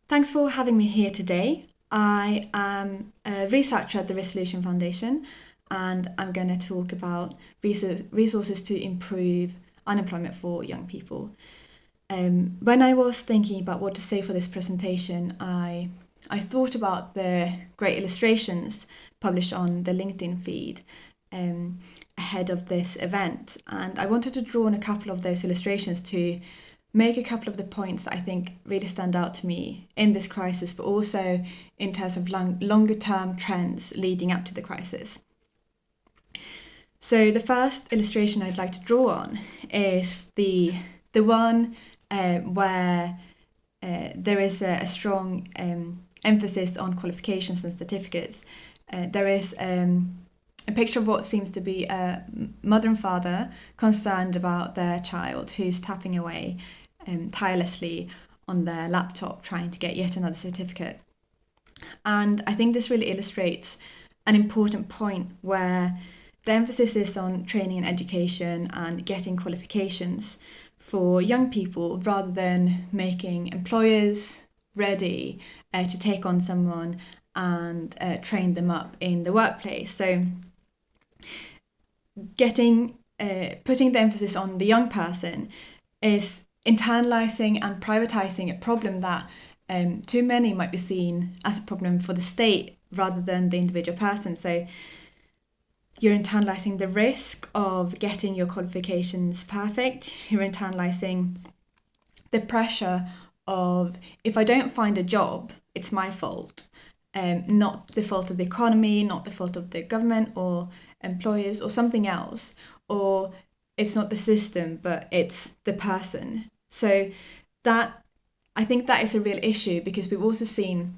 Thanks for having me here today. I am a researcher at the Resolution Foundation, and I'm going to talk about resources to improve unemployment for young people. When I was thinking about what to say for this presentation, I thought about the great illustrations published on the LinkedIn feed ahead of this event, and I wanted to draw on a couple of those illustrations to make a couple of the points that I think really stand out to me in this crisis, but also in terms of longer term trends leading up to the crisis. So the first illustration I'd like to draw on is the one where there is a strong emphasis on qualifications and certificates. There is a picture of what seems to be a mother and father concerned about their child who's tapping away tirelessly on their laptop trying to get yet another certificate. And I think this really illustrates an important point where the emphasis is on training and education and getting qualifications for young people rather than making employers ready to take on someone and train them up in the workplace. So putting the emphasis on the young person is internalizing and privatizing a problem that too many might be seen as a problem for the state rather than the individual person. So you're internalizing the risk of getting your qualifications perfect. You're internalizing the pressure of, if I don't find a job, it's my fault. Not the fault of the economy, not the fault of the government or employers or something else, or it's not the system, but it's the person. So I think that is a real issue because we've also seen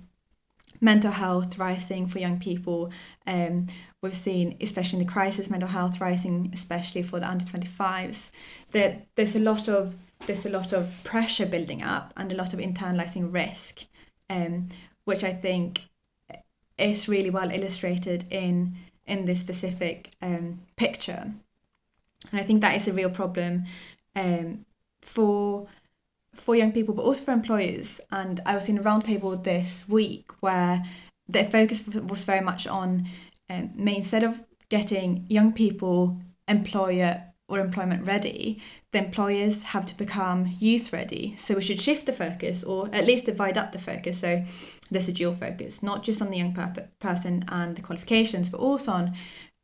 mental health rising for young people. We've seen, especially in the crisis, mental health rising, especially for the under 25s. That there's a lot of pressure building up and a lot of internalizing risk, which I think is really well illustrated in this specific picture. And I think that is a real problem for young people, but also for employers. And I was in a roundtable this week where the focus was very much on instead of getting young people employer or employment ready, the employers have to become youth ready. So we should shift the focus, or at least divide up the focus. So there's a dual focus, not just on the young person and the qualifications, but also on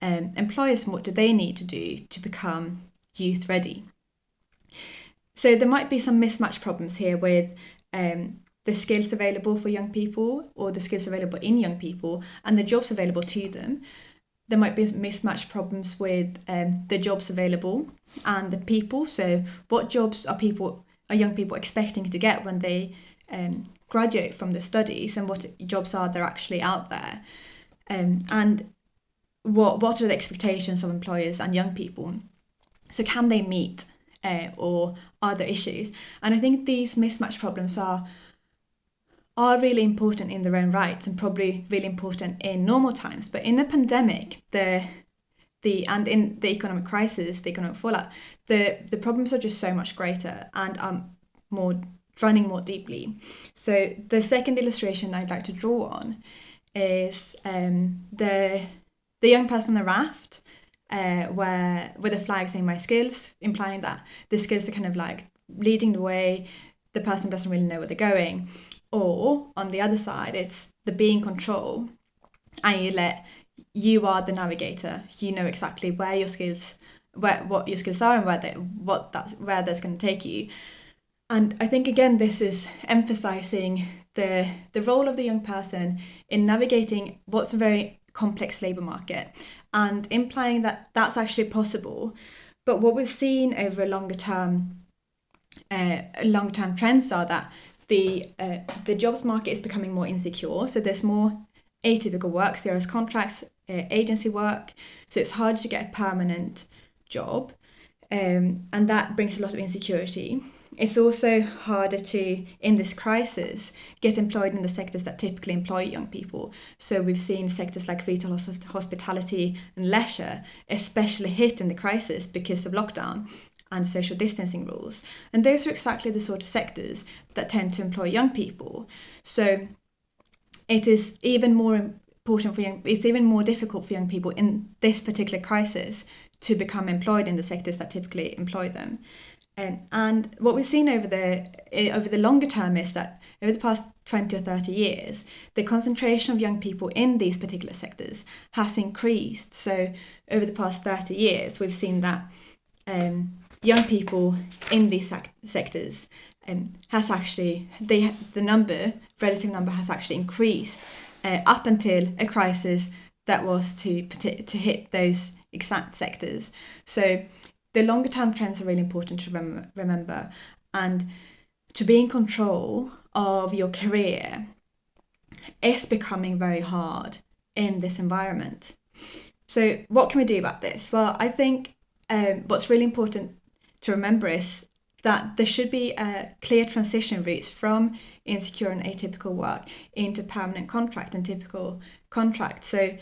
employers and what do they need to do to become youth ready. So there might be some mismatch problems here with the skills available for young people or the skills available in young people and the jobs available to them. There might be mismatch problems with the jobs available and the people. So what jobs are young people expecting to get when they graduate from their studies, and what jobs are there actually out there? And what are the expectations of employers and young people? So can they meet or are there issues? And I think these mismatch problems are really important in their own rights and probably really important in normal times. But in the pandemic, and in the economic crisis, the economic fallout, the problems are just so much greater and are running more deeply. So the second illustration I'd like to draw on is the young person on the raft, where with a flag saying my skills, implying that the skills are kind of like leading the way, the person doesn't really know where they're going. Or on the other side, it's the be in control, and you are the navigator. You know exactly where your skills, what your skills are, and where that's going to take you. And I think again, this is emphasizing the role of the young person in navigating what's a very complex labour market, and implying that that's actually possible. But what we've seen over long-term trends are that the jobs market is becoming more insecure. So there's more atypical work, so there's contracts, agency work. So it's hard to get a permanent job, and that brings a lot of insecurity. It's also harder to, in this crisis, get employed in the sectors that typically employ young people. So we've seen sectors like retail, hospitality and leisure especially hit in the crisis because of lockdown. and social distancing rules. And those are exactly the sort of sectors that tend to employ young people. So it is even more important it's even more difficult for young people in this particular crisis to become employed in the sectors that typically employ them. And what we've seen over the longer term is that over the past 20 or 30 years, the concentration of young people in these particular sectors has increased. So over the past 30 years, we've seen that young people in these sectors has actually, the relative number has actually increased up until a crisis that was to hit those exact sectors. So the longer term trends are really important to remember, and to be in control of your career is becoming very hard in this environment. So what can we do about this? Well, I think what's really important to remember is that there should be clear transition routes from insecure and atypical work into permanent contract and typical contract. So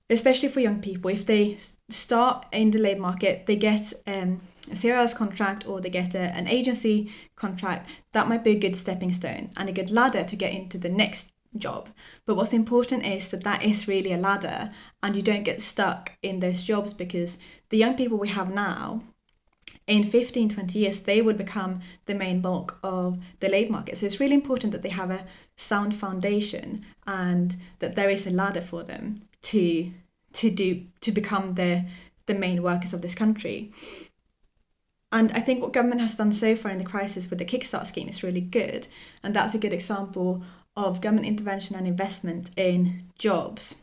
especially for young people, if they start in the labour market, they get a 0 hours contract or they get an agency contract, that might be a good stepping stone and a good ladder to get into the next job. But what's important is that is really a ladder and you don't get stuck in those jobs, because the young people we have now, in 15, 20 years, they would become the main bulk of the labour market. So it's really important that they have a sound foundation and that there is a ladder for them to become the main workers of this country. And I think what government has done so far in the crisis with the Kickstart scheme is really good. And that's a good example of government intervention and investment in jobs.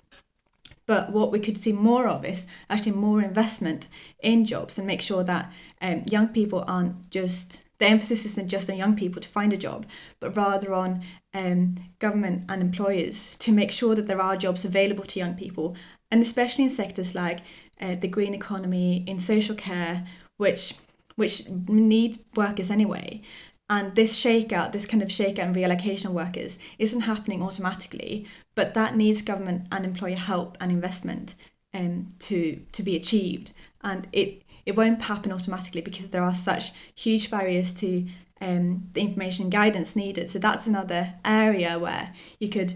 But what we could see more of is actually more investment in jobs and make sure that young people aren't just, the emphasis isn't just on young people to find a job, but rather on government and employers to make sure that there are jobs available to young people, and especially in sectors like the green economy, in social care, which needs workers anyway. And this kind of shakeout and reallocation of workers isn't happening automatically, but that needs government and employer help and investment to be achieved. And it won't happen automatically because there are such huge barriers to the information and guidance needed. So that's another area where you could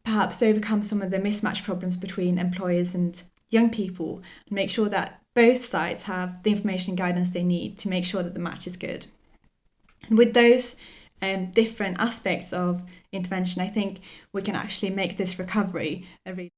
perhaps overcome some of the mismatch problems between employers and young people and make sure that both sides have the information and guidance they need to make sure that the match is good. And with those different aspects of intervention, I think we can actually make this recovery a really